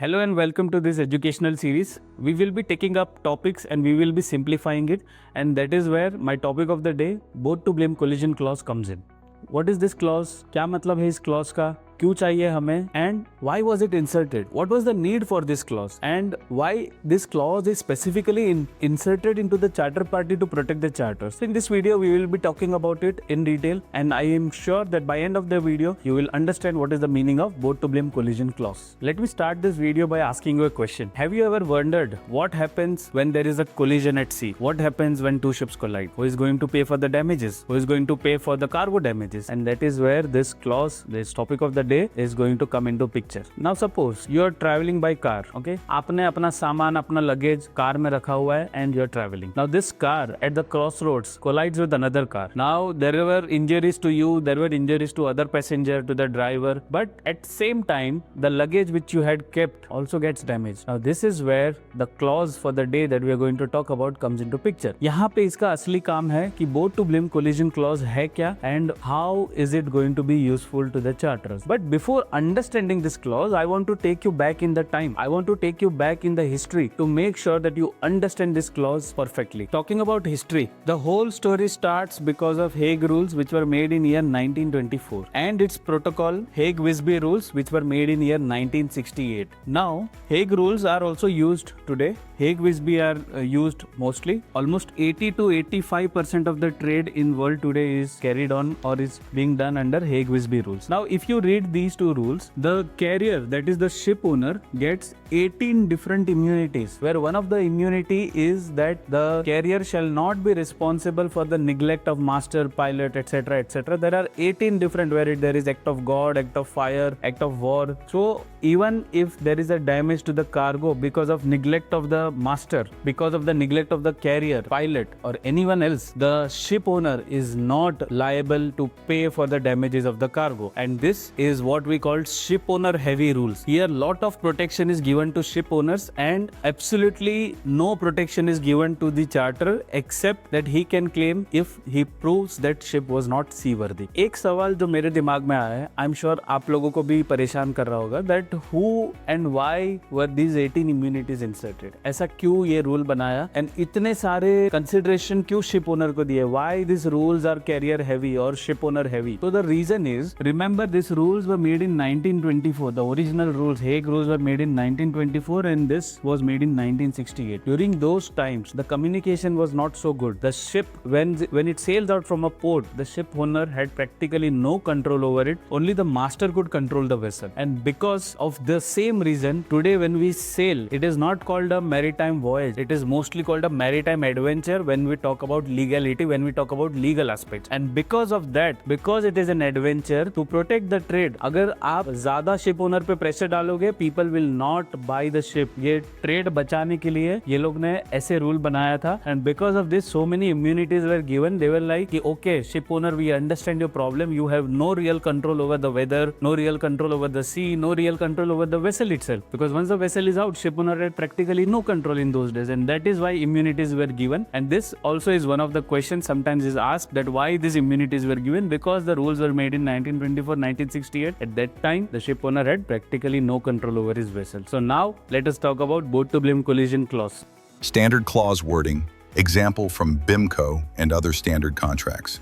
Hello and welcome to this educational series. We will be taking up topics and we will be simplifying it, and that is where my topic of the day, both to blame collision clause, comes in. What is this clause? क्या मतलब है इस clause का? क्यों चाहिए हमें? And why was it inserted? What was the need for this clause? And why this clause is specifically inserted into the charter party to protect the charters? So in this video, we will be talking about it in detail, and I am sure that by end of the video, you will understand what is the meaning of both to blame collision clause. Let me start this video by asking you a question. Have you ever wondered what happens when there is a collision at sea? What happens when two ships collide? Who is going to pay for the damages? Who is going to pay for the cargo damages? And that is where this clause, this topic of the day, is going to come into picture. Now suppose you are traveling by car, okay? आपने अपना सामान, अपना luggage car में रखा हुआ है and you are traveling. Now this car at the crossroads collides with another car. Now there were injuries to you, there were injuries to other passenger, to the driver, but at same time the luggage which you had kept also gets damaged. Now this is where the clause for the day that we are going to talk about comes into picture. यहाँ पे इसका असली काम है कि both to blame collision clause है क्या and how is it going to be useful to the charterers. But before understanding this clause, I want to take you back in the time. I want to take you back in the history to make sure that you understand this clause perfectly. Talking about history, the whole story starts because of Hague Rules which were made in year 1924 and its protocol Hague-Wisby Rules which were made in year 1968. Now, Hague Rules are also used today. Hague-Wisby are used mostly. Almost 80 to 85% of the trade in world today is carried on or is being done under Hague-Wisby Rules. Now, if you read these two rules, the carrier, that is the ship owner, gets 18 different immunities, where one of the immunity is that the carrier shall not be responsible for the neglect of master, pilot, etc., etc. There are 18 different, where there is act of God, act of fire, act of war. So even if there is a damage to the cargo because of neglect of the master, because of the neglect of the carrier, pilot, or anyone else, the ship owner is not liable to pay for the damages of the cargo. And this is what we call ship owner heavy rules. Here lot of protection is given to ship owners and absolutely no protection is given to the charter except that he can claim if he proves that ship was not seaworthy. एक सवाल जो मेरे दिमाग में आया है, I'm sure आप लोगों को भी परेशान कर रहा होगा, that who and why were these 18 immunities inserted? ऐसा क्यों ये रूल बनाया and इतने सारे consideration क्यों ship owner को दिए? Why these rules are carrier heavy or ship owner heavy? So the reason is, remember these rules were made in 1924. The original rules, Hague Rules, were made in 1924 and this was made in 1968. During those times, the communication was not so good. The ship, when it sails out from a port, the ship owner had practically no control over it. Only the master could control the vessel. And because of the same reason, today when we sail, it is not called a maritime voyage. It is mostly called a maritime adventure when we talk about legality, when we talk about legal aspects. And because of that, because it is an adventure, to protect the trade, अगर आप ज़्यादा ship owner पे pressure डालोगे, people will not by the ship. ये trade बचाने के लिए ये लोग ने ऐसे रूल बनाया था. And because of this so many immunities were given. They were like कि okay ship owner, we understand your problem. You have no real control over the weather, no real control over the sea, no real control over the vessel itself. Because once the vessel is out, ship owner had practically no control in those days, and that is why immunities were given. And this also is one of the questions sometimes is asked, that why these immunities were given. Because the rules were made in 1924, 1968. At that time, the ship owner had practically no control over his vessel. So now, let us talk about both to blame collision clause. Standard clause wording, example from BIMCO and other standard contracts.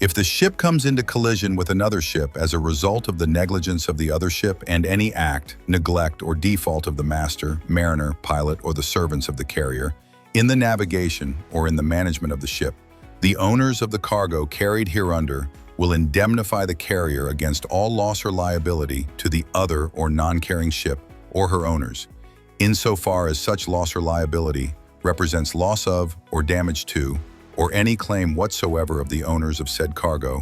If the ship comes into collision with another ship as a result of the negligence of the other ship and any act, neglect, or default of the master, mariner, pilot, or the servants of the carrier, in the navigation or in the management of the ship, the owners of the cargo carried hereunder will indemnify the carrier against all loss or liability to the other or non-carrying ship or her owners, insofar as such loss or liability represents loss of or damage to or any claim whatsoever of the owners of said cargo,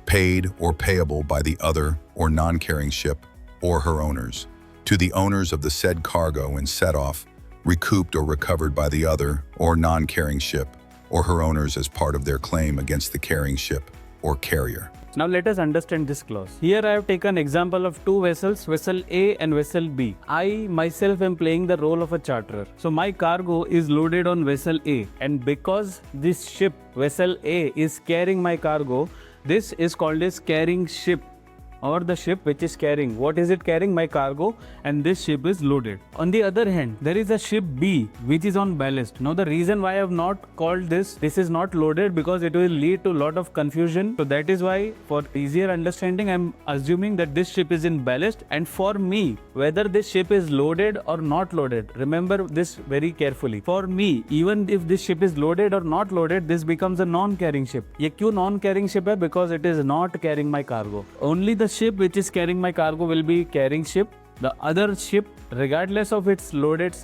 paid or payable by the other or non-carrying ship or her owners, to the owners of the said cargo and set off, recouped or recovered by the other or non-carrying ship or her owners as part of their claim against the carrying ship or carrier. Now let us understand this clause. Here I have taken example of two vessels, vessel A and vessel B. I myself am playing the role of a charterer. So my cargo is loaded on vessel A, and because this ship, vessel A, is carrying my cargo, this is called as carrying ship. or the ship which is carrying. What is it carrying? My cargo, and this ship is loaded. On the other hand, there is a ship B which is on ballast. Now the reason why I have not called this is not loaded, because it will lead to a lot of confusion. So that is why, for easier understanding, I am assuming that this ship is in ballast. And for me, whether this ship is loaded or not loaded, remember this very carefully. For me, even if this ship is loaded or not loaded, this becomes a non-carrying ship. ये क्यों non-carrying ship है? Because it is not carrying my cargo. Only the ship which is carrying my cargo will be carrying ship. The other ship, regardless of its loaded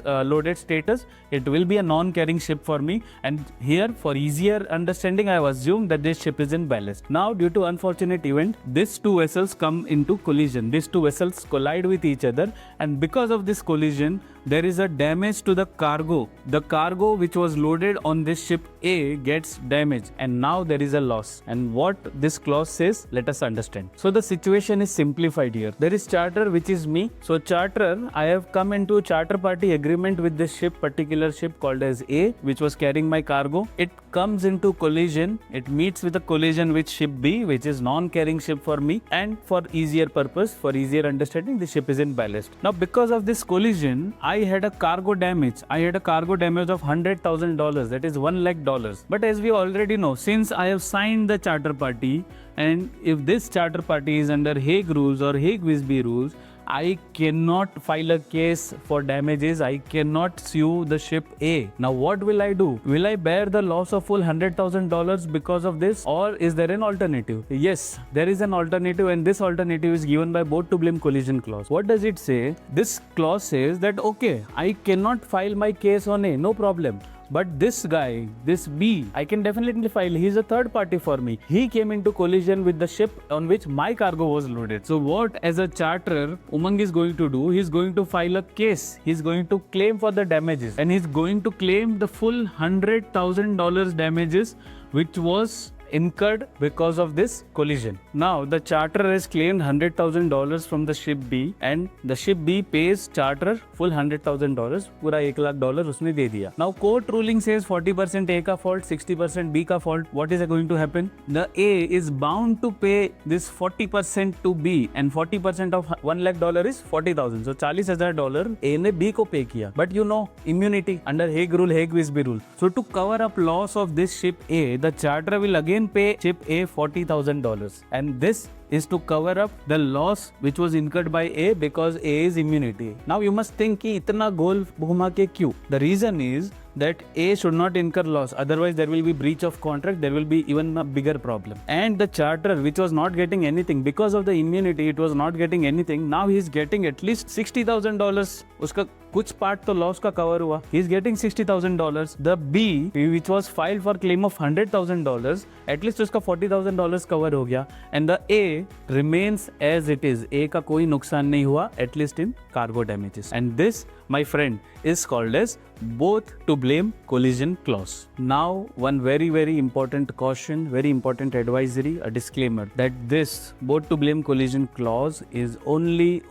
status, it will be a non-carrying ship for me. And here, for easier understanding, I have assumed that this ship is in ballast. Now, due to unfortunate event, these two vessels come into collision. These two vessels collide with each other, and because of this collision, there is a damage to the cargo. The cargo which was loaded on this ship A gets damaged, and now there is a loss. And what this clause says, let us understand. So the situation is simplified here. There is charter, which is me. So charterer, I have come into charter party agreement with this ship, particular ship called as A, which was carrying my cargo. It comes into collision. It meets with a collision with ship B, which is non-carrying ship for me. And for easier purpose, for easier understanding, the ship is in ballast. Now, because of this collision, I had a cargo damage. I had a cargo damage of $100,000. That is $1 lakh. But as we already know, since I have signed the charter party, and if this charter party is under Hague rules or Hague-Visby rules, I cannot file a case for damages. I cannot sue the ship A. Now what will I do? Will I bear the loss of full $100,000 because of this, or is there an alternative? Yes, there is an alternative, and this alternative is given by boat to blame collision clause. What does it say? This clause says that okay, I cannot file my case on A, no problem. But this guy, this B, I can definitely file. He is a third party for me. He came into collision with the ship on which my cargo was loaded. So what, as a charterer, Umang is going to do? He is going to file a case. He is going to claim for the damages, and he is going to claim the full $100,000 damages which was incurred because of this collision. Now the charterer has claimed $100,000 from the ship B, and the ship B pays charterer full $100,000, पूरा $1 lakh उसने दे दिया. Now court ruling says 40% A का fault, 60% B का fault. What is going to happen? The A is bound to pay this 40% to B, and 40% of $1 lakh is 40,000. So $40,000 A ने B को pay किया. But you know, immunity under Hague rule, Hague-Visby rule. So to cover up loss of this ship A, the charterer will again pay ship A $40,000, and this is to cover up the loss which was incurred by A because A is immunity. Now you must think कि इतना गोल घुमा के क्यों? The reason is that A should not incur loss, otherwise there will be breach of contract, there will be even a bigger problem. And the charterer, which was not getting anything because of the immunity, it was not getting anything. Now he is getting at least $60,000. उसका कुछ part तो loss का cover हुआ. He is getting $60,000. The B, which was filed for claim of $100,000, at least उसका $40,000 cover हो गया. And the A remains as it is. A का कोई नुकसान नहीं हुआ, at least in cargo damages. And this, my friend, is called as both to blame collision clause. Now, one very, very important caution, very important advisory, a disclaimer that this both to blame collision clause is only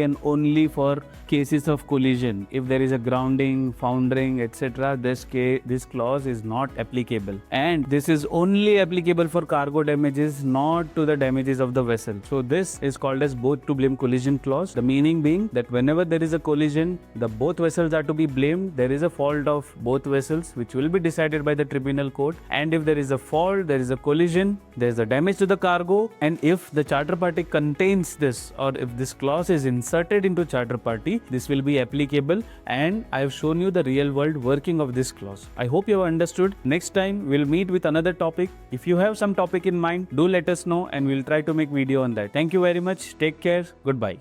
and only for cases of collision. If there is a grounding, foundering, etc., this clause is not applicable. And this is only applicable for cargo damages, not to the damages of the vessel. So this is called as both to blame collision clause. The meaning being that whenever there is a collision, the both vessels are to be blamed. There is a fault of both vessels which will be decided by the tribunal court, and if there is a fault, there is a collision, there is a damage to the cargo, and if the charter party contains this, or if this clause is inserted into charter party, this will be applicable. And I have shown you the real world working of this clause. I hope you have understood. Next time we'll meet with another topic. If you have some topic in mind, do let us know and we'll try to make video on that. Thank you very much. Take care. Goodbye.